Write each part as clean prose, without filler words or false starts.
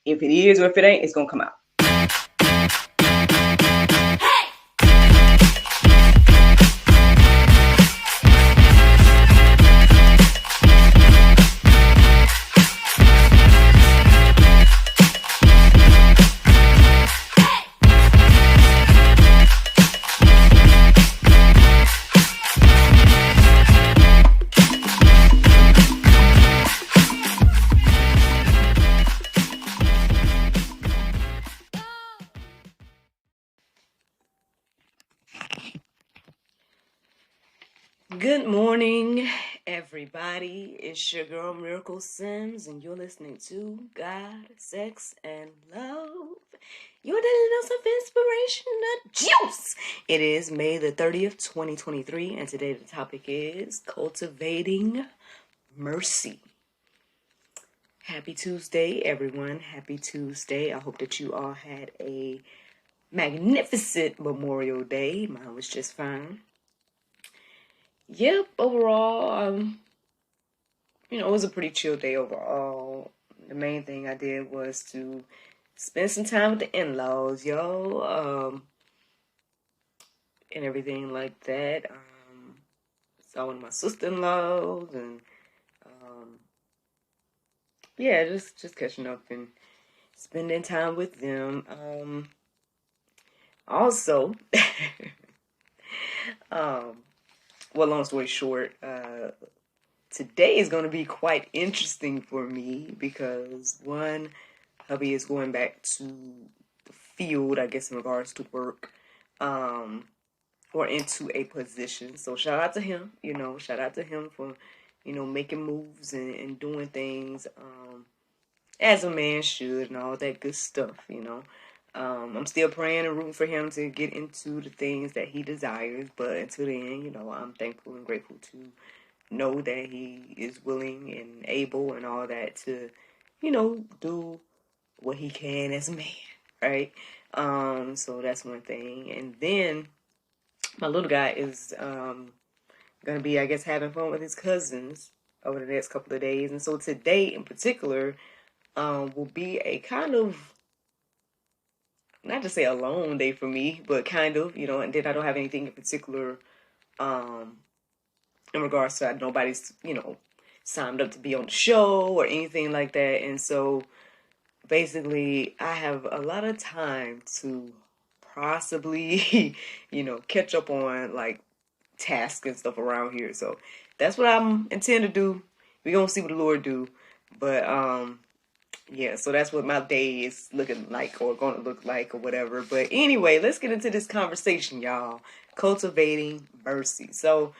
If it is or if it ain't, it's going to come out. Good morning, everybody. It's your girl Miracle Sims, and you're listening to God, Sex, and Love. Your daily dose of inspiration, the juice. It is May the 30th, 2023, and today the topic is Cultivating Mercy. Happy Tuesday, everyone. Happy Tuesday. I hope that you all had a magnificent Memorial Day. Mine was just fine. Yep, overall, it was a pretty chill day overall. The main thing I did was to spend some time with the in-laws, and everything like that. Saw one of my sister-in-laws, and just catching up and spending time with them. Also, long story short, today is going to be quite interesting for me because one, hubby is going back to the field, I guess, in regards to work, or into a position. So shout out to him, shout out to him for, making moves and doing things, as a man should and all that good stuff, I'm still praying and rooting for him to get into the things that he desires, but until then, I'm thankful and grateful to know that he is willing and able and all that to, do what he can as a man, right? So that's one thing. And then my little guy is gonna be, I guess, having fun with his cousins over the next couple of days. And so today in particular will be a kind of, not to say a alone day for me, but kind of, and then I don't have anything in particular in regards to nobody's, signed up to be on the show or anything like that. And so basically I have a lot of time to possibly, catch up on like tasks and stuff around here. So that's what I'm intend to do. We're going to see what the Lord do. But, so that's what my day is looking like or going to look like or whatever. But anyway, let's get into this conversation, y'all. Cultivating Mercy. So,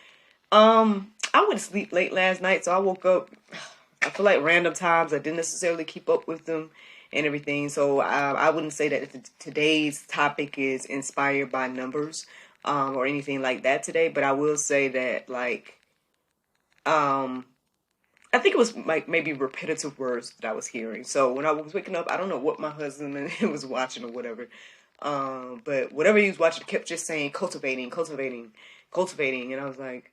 I went to sleep late last night, so I woke up, I feel like random times. I didn't necessarily keep up with them and everything. So I wouldn't say that today's topic is inspired by numbers or anything like that today. But I will say that, like, I think it was like maybe repetitive words that I was hearing. So when I was waking up, I don't know what my husband was watching or whatever. But whatever he was watching kept just saying cultivating. And I was like,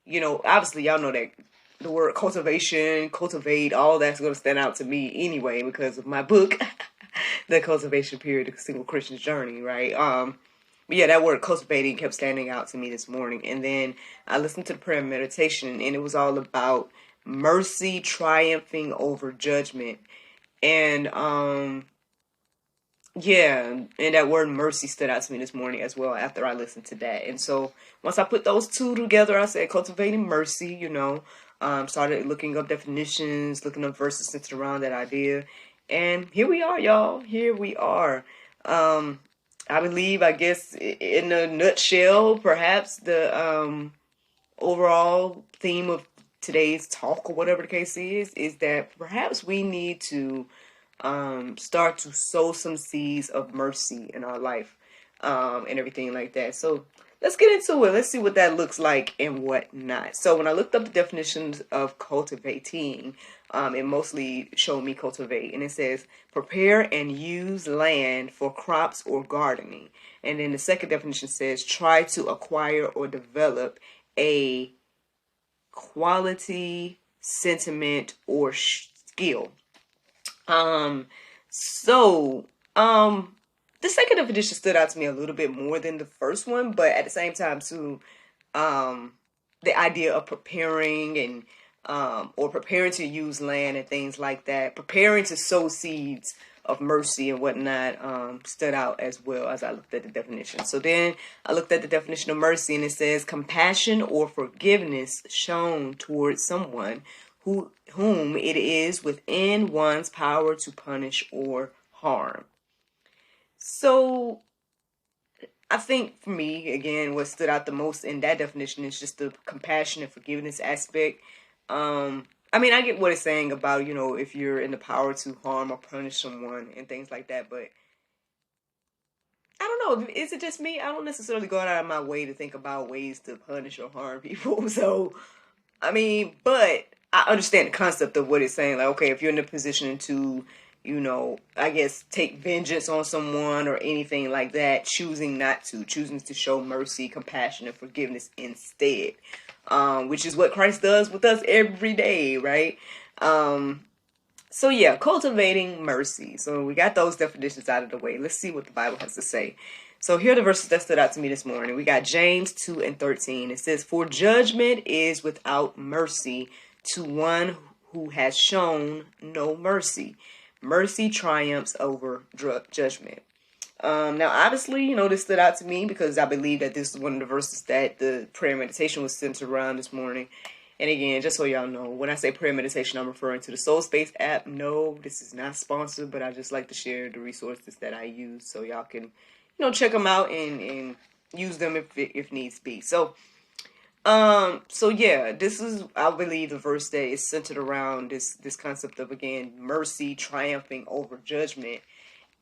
obviously y'all know that the word cultivate, all that's going to stand out to me anyway because of my book, The Cultivation Period, The Single Christian's Journey, right? But yeah, that word cultivating kept standing out to me this morning. And then I listened to the prayer and meditation, and it was all about mercy triumphing over judgment. And and that word mercy stood out to me this morning as well after I listened to that. And so once I put those two together, I said cultivating mercy, started looking up definitions, looking up verses centered around that idea. And here we are, y'all. Here we are. I believe, I guess, in a nutshell, perhaps the overall theme of today's talk or whatever the case is that perhaps we need to start to sow some seeds of mercy in our life and everything like that. So let's get into it. Let's see what that looks like and what not. So when I looked up the definitions of cultivating, it mostly showed me cultivate. And it says prepare and use land for crops or gardening. And then the second definition says try to acquire or develop a quality, sentiment, or skill. So, the second definition stood out to me a little bit more than the first one, but at the same time too, um, the idea of preparing and or preparing to use land and things like that, preparing to sow seeds of mercy and whatnot, stood out as well as I looked at the definition. So then I looked at the definition of mercy, and it says compassion or forgiveness shown towards someone whom it is within one's power to punish or harm. So I think for me, again, what stood out the most in that definition is just the compassion and forgiveness aspect. I mean, I get what it's saying about, if you're in the power to harm or punish someone and things like that, but I don't know. Is it just me? I don't necessarily go out of my way to think about ways to punish or harm people. So, I mean, but I understand the concept of what it's saying. Like, okay, if you're in a position to, I guess take vengeance on someone or anything like that, choosing not to, choosing to show mercy, compassion, and forgiveness instead, which is what Christ does with us every day, right? So yeah, cultivating mercy. So we got those definitions out of the way. Let's see what the Bible has to say. So here are the verses that stood out to me this morning. We got James 2 and 13. It says, "For judgment is without mercy to one who has shown no mercy. Mercy triumphs over judgment." Now, obviously, this stood out to me because I believe that this is one of the verses that the prayer meditation was centered around this morning. And again, just so y'all know, when I say prayer meditation, I'm referring to the Soul Space app. No, this is not sponsored, but I just like to share the resources that I use so y'all can, check them out and use them if needs be. So yeah, this is, I believe, the verse that is centered around this concept of, again, mercy triumphing over judgment.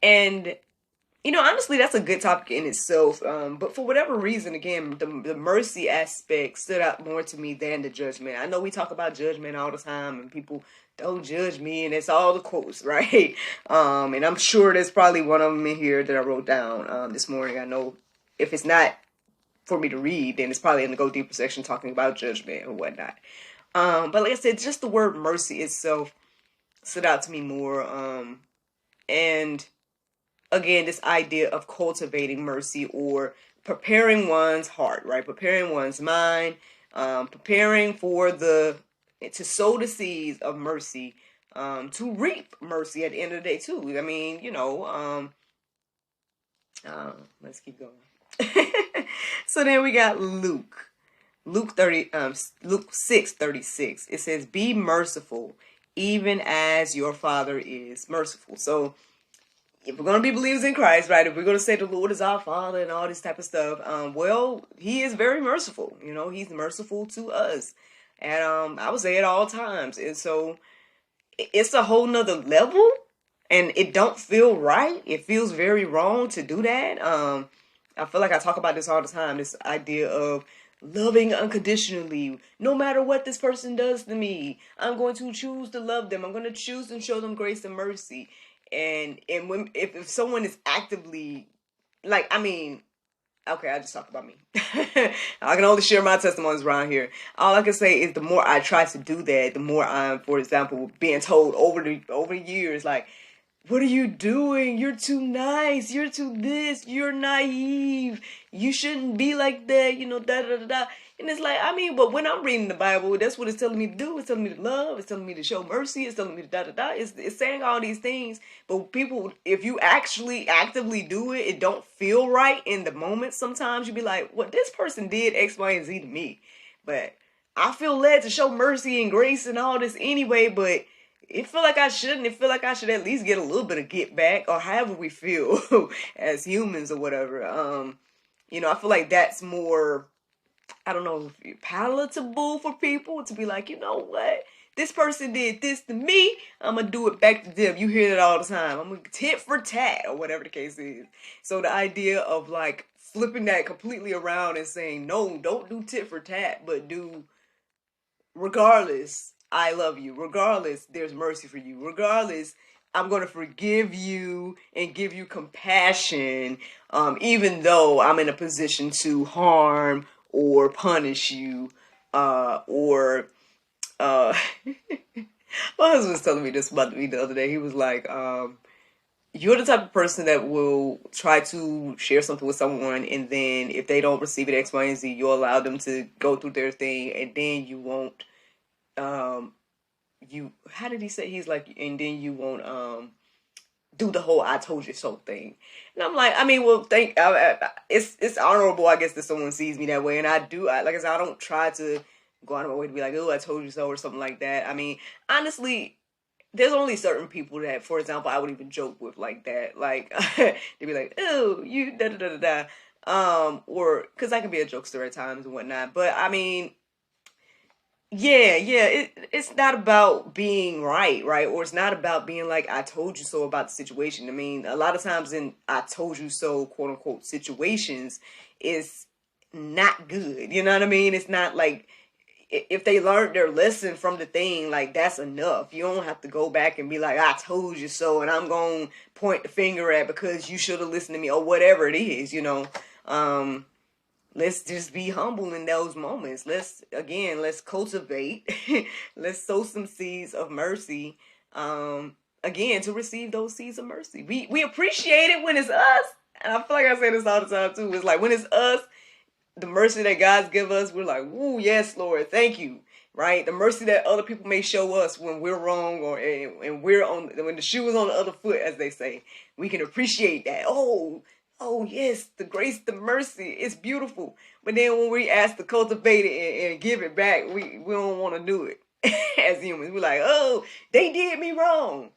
And honestly, that's a good topic in itself. But for whatever reason, again, the mercy aspect stood out more to me than the judgment. I know we talk about judgment all the time, and people don't judge me, and it's all the quotes, right? And I'm sure there's probably one of them in here that I wrote down this morning. I know if it's not for me to read, then it's probably in the Go Deeper section talking about judgment or whatnot. But like I said, just the word mercy itself stood out to me more. And again, this idea of cultivating mercy or preparing one's heart, right? Preparing one's mind, preparing to sow the seeds of mercy, to reap mercy at the end of the day too. I mean, let's keep going. So then we got Luke 6:36. It says, "Be merciful, even as your Father is merciful." So if we're going to be believers in Christ, right, if we're going to say the Lord is our Father and all this type of stuff, well, he is very merciful. He's merciful to us. And I would say at all times. And so it's a whole nother level, and it don't feel right. It feels very wrong to do that. I feel like I talk about this all the time, this idea of loving unconditionally. No matter what this person does to me, I'm going to choose to love them. I'm going to choose to show them grace and mercy. And if someone is actively, like, I mean, okay, I just talked about me. I can only share my testimonies around here. All I can say is the more I try to do that, the more I'm, for example, being told over years, like, what are you doing? You're too nice. You're too this. You're naive. You shouldn't be like that. Da da da da. And it's like, I mean, but when I'm reading the Bible, that's what it's telling me to do. It's telling me to love. It's telling me to show mercy. It's telling me to da da da. It's saying all these things. But people, if you actually actively do it, it don't feel right in the moment. Sometimes you be like, what, this person did X, Y, and Z to me. But I feel led to show mercy and grace and all this anyway, but it feel like I shouldn't. It feel like I should at least get a little bit of get back, or however we feel as humans or whatever. I feel like that's more, I don't know, palatable for people to be like, you know what? This person did this to me. I'm going to do it back to them. You hear that all the time. I'm going to tit for tat, or whatever the case is. So the idea of like flipping that completely around and saying, no, don't do tit for tat, but do regardless, I love you. Regardless, there's mercy for you. Regardless, I'm going to forgive you and give you compassion, even though I'm in a position to harm or punish you, or my husband was telling me this about me the other day. He was like, you're the type of person that will try to share something with someone, and then if they don't receive it X, Y, and Z, you'll allow them to go through their thing, and then you won't. How did he say? He's like, and then you won't do the whole "I told you so" thing. And I'm like, I mean, well, it's honorable, I guess, that someone sees me that way, and I do. Like I said, I don't try to go out of my way to be like, oh, I told you so, or something like that. I mean, honestly, there's only certain people that, for example, I would even joke with like that. Like, they'd be like, oh, you da da da da da. Or, because I can be a jokester at times and whatnot. But, I mean, yeah, it's not about being right? Or it's not about being like, I told you so about the situation. I mean, a lot of times in I told you so, quote unquote, situations, it's not good. You know what I mean? It's not like, if they learned their lesson from the thing, like, that's enough. You don't have to go back and be like, I told you so, and I'm going to point the finger at because you should have listened to me, or whatever it is, you know. Let's just be humble in those moments. Let's cultivate. Let's sow some seeds of mercy. Again, to receive those seeds of mercy. We appreciate it when it's us. And I feel like I say this all the time too. It's like when it's us, the mercy that God's give us, we're like, woo, yes, Lord, thank you. Right? The mercy that other people may show us when we're wrong, or and when the shoe is on the other foot, as they say, we can appreciate that. Oh yes, the grace, the mercy, it's beautiful. But then when we ask to cultivate it and give it back, we don't want to do it as humans. We're like, oh, they did me wrong.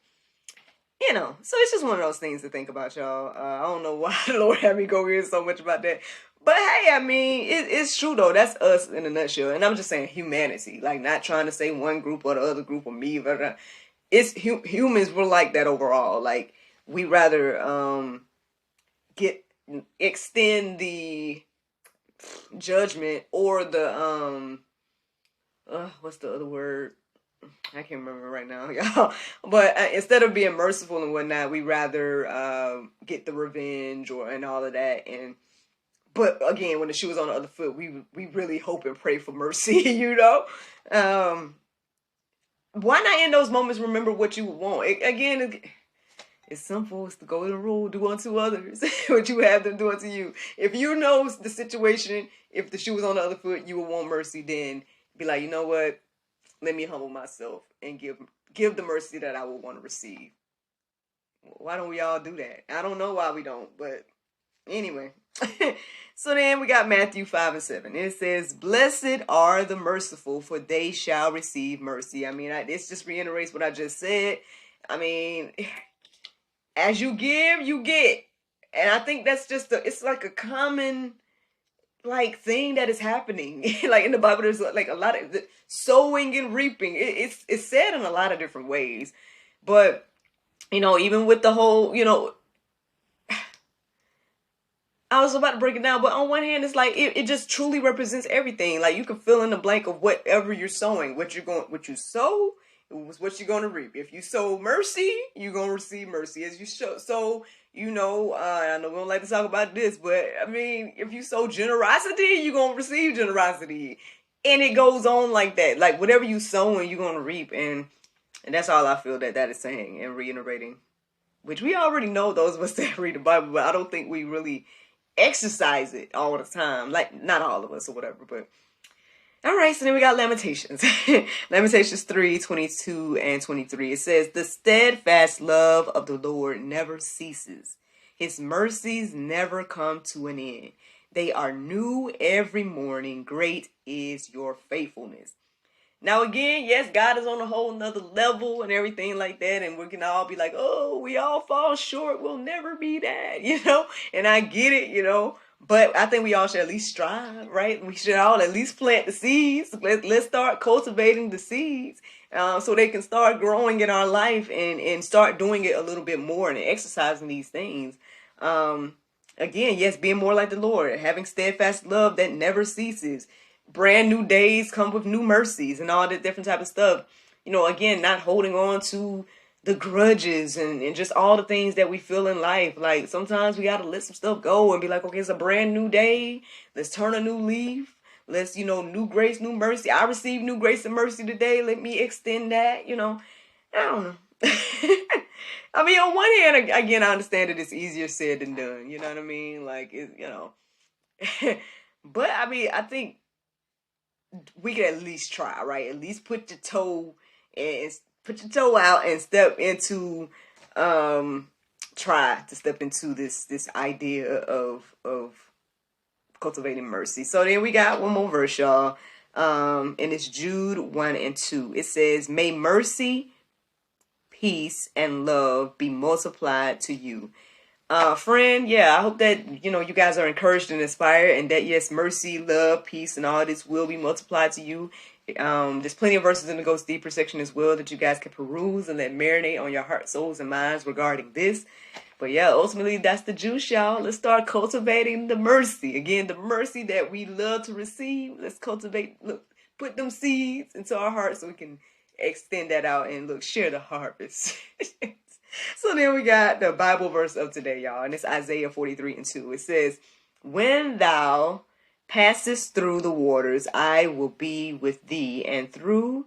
You know, so it's just one of those things to think about, y'all. I don't know why the Lord had me go in so much about that. But hey, I mean, it's true though. That's us in a nutshell. And I'm just saying humanity. Like, not trying to say one group or the other group or me. But it's humans, we're like that overall. Like, we rather extend the judgment or the what's the other word? I can't remember right now, y'all. But instead of being merciful and whatnot, we rather get the revenge and all of that. But again, when the shoe was on the other foot, we really hope and pray for mercy, you know. Why not in those moments remember what you want? It's simple. It's the golden rule. Do unto others what you have them do unto you. If you know the situation, if the shoe was on the other foot, you will want mercy. Then be like, you know what? Let me humble myself and give the mercy that I would want to receive. Why don't we all do that? I don't know why we don't, but anyway. So then we got Matthew 5:7. It says, blessed are the merciful, for they shall receive mercy. I mean, this just reiterates what I just said. I mean, as you give, you get. And I think that's just it's like a common like thing that is happening. Like in the Bible, there's like a lot of sowing and reaping. It's said in a lot of different ways. But, you know, even with the whole, you know, I was about to break it down, but on one hand, it's like it just truly represents everything. Like, you can fill in the blank of whatever you're sowing. What you sow is what you're gonna reap. If you sow mercy, you're gonna receive mercy. As you sow, you know, I know we don't like to talk about this, but I mean, if you sow generosity, you're gonna receive generosity, and it goes on like that. Like, whatever you sowing, you're gonna reap, and that's all I feel that is saying and reiterating. Which we already know, those of us that read the Bible, but I don't think we really exercise it all the time. Like, not all of us or whatever, but all right. So then we got Lamentations. Lamentations 3:22 and 23. It says, the steadfast love of the Lord never ceases. His mercies never come to an end. They are new every morning. Great is your faithfulness. Now, again, yes, God is on a whole nother level and everything like that. And we can all be like, oh, we all fall short. We'll never be that, you know? And I get it, you know? But I think we all should at least strive, right? We should all at least plant the seeds. Let's start cultivating the seeds so they can start growing in our life and start doing it a little bit more and exercising these things. Again, yes, being more like the Lord, having steadfast love that never ceases. Brand new days come with new mercies and all that different type of stuff. You know, again, not holding on to the grudges and just all the things that we feel in life. Like, sometimes we got to let some stuff go and be like, okay, it's a brand new day. Let's turn a new leaf. Let's, you know, new grace, new mercy. I received new grace and mercy today. Let me extend that, you know. I don't know. I mean, on one hand, again, I understand that it's easier said than done. You know what I mean? Like, but I mean, I think we could at least try, right? At least put your toe out and step into, try to step into this idea of cultivating mercy. So then we got one more verse, y'all. And it's Jude 1 and 2. It says, "May mercy, peace, and love be multiplied to you." Friend, yeah, I hope that, you guys are encouraged and inspired, and that, yes, mercy, love, peace, and all this will be multiplied to you. There's plenty of verses in the Goes Deeper section as well that you guys can peruse and let marinate on your heart, souls, and minds regarding this. But yeah, ultimately, that's the juice, y'all. Let's start cultivating the mercy. Again, the mercy that we love to receive. Let's cultivate, put them seeds into our hearts so we can extend that out and share the harvest. So then we got the Bible verse of today, y'all. And it's Isaiah 43 and 2. It says, "When thou passest through the waters, I will be with thee. And through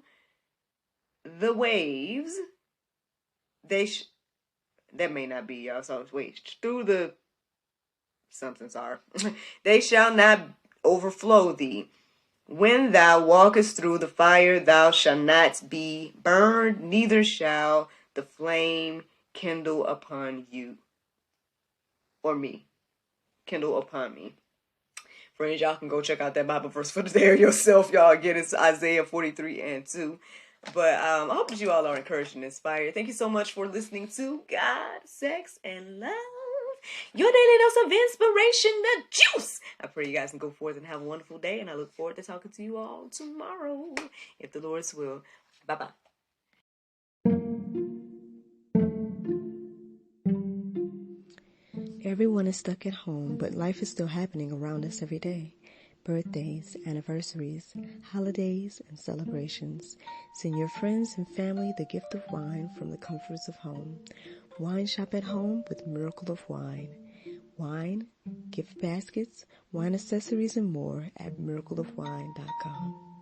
the waves, that may not be, y'all. So wait, through the something, sorry. They shall not overflow thee. When thou walkest through the fire, thou shalt not be burned, neither shall the flame kindle upon you." Or me. Kindle upon me. Friends, y'all can go check out that Bible verse for today yourself, y'all. Again, it's Isaiah 43 and 2. But I hope that you all are encouraged and inspired. Thank you so much for listening to God, Sex, and Love, your daily dose of inspiration, the juice. I pray you guys can go forth and have a wonderful day, and I look forward to talking to you all tomorrow, if the Lord's will. Bye-bye. Everyone is stuck at home, but life is still happening around us every day. Birthdays, anniversaries, holidays, and celebrations. Send your friends and family the gift of wine from the comforts of home. Wine shop at home with Miracle of Wine. Wine, gift baskets, wine accessories, and more at miracleofwine.com.